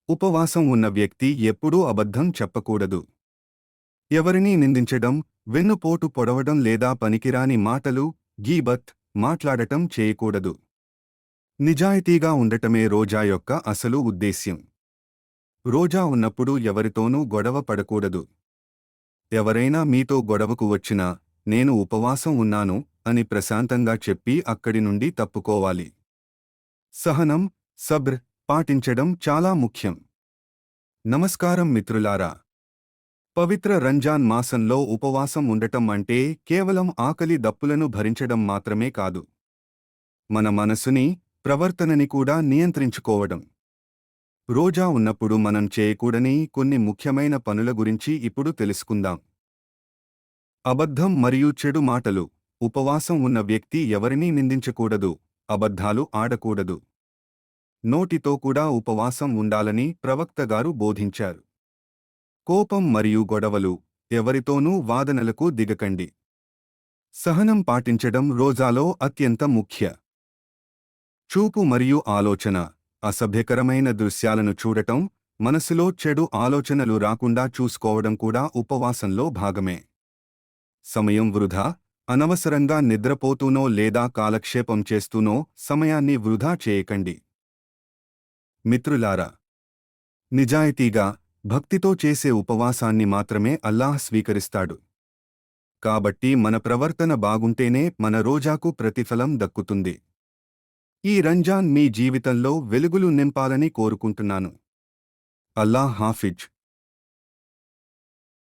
ఉపవాసం ఉన్న వ్యక్తి ఎప్పుడూ అబద్ధం చెప్పకూడదు. ఎవరినీ నిందించడం, వెన్నుపోటు పొడవడం లేదా పనికిరాని మాటలు, గీబత్ మాట్లాడటం చేయకూడదు. నిజాయితీగా ఉండటమే రోజా యొక్క అసలు ఉద్దేశ్యం. రోజా ఉన్నప్పుడు ఎవరితోనూ గొడవ పడకూడదు. ఎవరైనా మీతో గొడవకు వచ్చినా, నేను ఉపవాసం ఉన్నాను అని ప్రశాంతంగా చెప్పి అక్కడి నుండి తప్పుకోవాలి. సహనం, సబ్ర్ పాటించడం చాలా ముఖ్యం. నమస్కారం మిత్రులారా. పవిత్ర రంజాన్ మాసంలో ఉపవాసం ఉండటం అంటే కేవలం ఆకలి దప్పులను భరించడం మాత్రమే కాదు. మన మనసుని, ప్రవర్తనని కూడా నియంత్రించుకోవడం. రోజా ఉన్నప్పుడు మనం చేయకూడని కొన్ని ముఖ్యమైన పనుల గురించి ఇప్పుడు తెలుసుకుందాం. అబద్ధం మరియు చెడు మాటలు. ఉపవాసం ఉన్న వ్యక్తి ఎవరినీ నిందించకూడదు, అబద్ధాలు ఆడకూడదు. నోటితో కూడా ఉపవాసం ఉండాలని ప్రవక్తగారు బోధించారు. కోపం మరియు గొడవలు. ఎవరితోనూ వాదనలకు దిగకండి. సహనం పాటించడం రోజాలో అత్యంత ముఖ్య. చూపు మరియు ఆలోచన. అసభ్యకరమైన దృశ్యాలను చూడటం, మనసులో చెడు ఆలోచనలు రాకుండా చూసుకోవడం కూడా ఉపవాసంలో భాగమే. సమయం వృధా. అనవసరంగా నిద్రపోతూనో లేదా కాలక్షేపం చేస్తూనో సమయాన్ని వృధా చేయకండి. మిత్రులారా, నిజాయితీగా, భక్తితో చేసే ఉపవాసాన్ని మాత్రమే అల్లాహ్ స్వీకరిస్తాడు. కాబట్టి మన ప్రవర్తన బాగుంటేనే మన రోజాకు ప్రతిఫలం దక్కుతుంది. ఈ రంజాన్ మీ జీవితంలో వెలుగులు నింపాలని కోరుకుంటున్నాను. అల్లాహ్ హాఫిజ్.